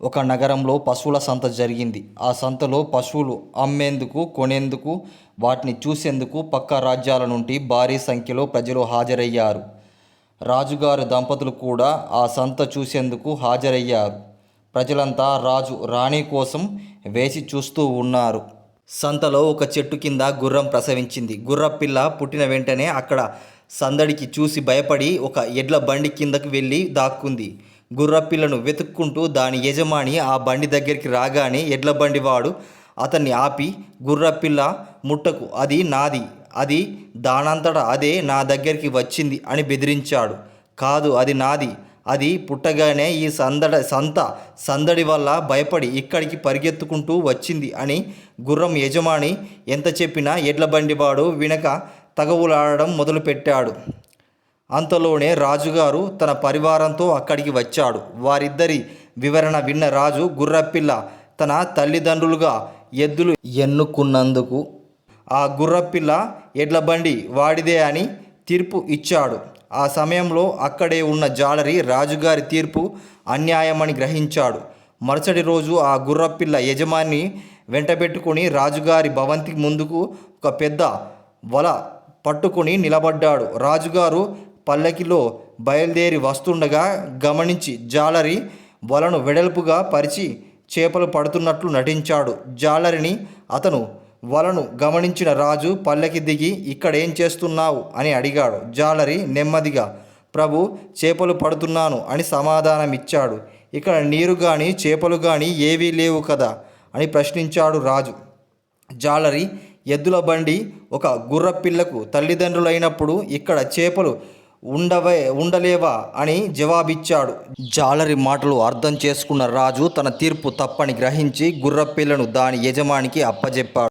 ఒక నగరంలో పశువుల సంత జరిగింది. ఆ సంతలో పశువులు అమ్మేందుకు, కొనేందుకు, వాటిని చూసేందుకు పక్క రాజ్యాల నుండి భారీ సంఖ్యలో ప్రజలు హాజరయ్యారు. రాజుగారి దంపతులు కూడా ఆ సంత చూసేందుకు హాజరయ్యారు. ప్రజలంతా రాజు, రాణి కోసం వేచి చూస్తూ ఉన్నారు. సంతలో ఒక చెట్టు కింద గుర్రం ప్రసవించింది. గుర్రపిల్ల పుట్టిన వెంటనే అక్కడ సందడికి చూసి భయపడి ఒక ఎడ్ల బండి కిందకు వెళ్ళి దాక్కుంది. గుర్రపిల్లను వెతుక్కుంటూ దాని యజమాని ఆ బండి దగ్గరికి రాగానే ఎడ్లబండి వాడు అతన్ని ఆపి, గుర్రపిల్ల ముట్టకు, అది నాది, అది దానంతట అదే నా దగ్గరికి వచ్చింది అని బెదిరించాడు. కాదు, అది నాది, అది పుట్టగానే ఈ సంత సందడి వల్ల భయపడి ఇక్కడికి పరిగెత్తుకుంటూ వచ్చింది అని గుర్రం యజమాని ఎంత చెప్పినా ఎడ్లబండివాడు వినక తగవులాడడం మొదలుపెట్టాడు. అంతలోనే రాజుగారు తన పరివారంతో అక్కడికి వచ్చాడు. వారిద్దరి వివరణ విన్న రాజు, గుర్రపిల్ల తన తల్లిదండ్రులుగా ఎద్దులు ఎన్నుకున్నందుకు ఆ గుర్రపిల్ల ఎడ్లబండి వాడిదే అని తీర్పు ఇచ్చాడు. ఆ సమయంలో అక్కడే ఉన్న జాలరి రాజుగారి తీర్పు అన్యాయమని గ్రహించాడు. మరుసటి రోజు ఆ గుర్రపిల్ల యజమాని వెంటబెట్టుకుని రాజుగారి భవంతి ముందుకు ఒక పెద్ద వల పట్టుకుని నిలబడ్డాడు. రాజుగారు పల్లకిలో బయలుదేరి వస్తుండగా గమనించి జాలరి వలను వెడల్పుగా పరిచి చేపలు పడుతున్నట్లు నటించాడు. జాలరిని, అతను వలను గమనించిన రాజు పల్లకి దిగి, ఇక్కడేం చేస్తున్నావు అని అడిగాడు. జాలరి నెమ్మదిగా, ప్రభు, చేపలు పడుతున్నాను అని సమాధానమిచ్చాడు. ఇక్కడ నీరు కానీ చేపలు కానీ ఏవీ లేవు కదా అని ప్రశ్నించాడు రాజు. జాలరి, ఎద్దుల బండి ఒక గుర్రపిల్లకు తల్లిదండ్రులైనప్పుడు ఇక్కడ చేపలు ఉండలేవా అని జవాబిచ్చాడు. జాలరి మాటలు అర్థం చేసుకున్న రాజు తన తీర్పు తప్పని గ్రహించి గుర్రపిల్లను దాని యజమానికి అప్పజెప్పాడు.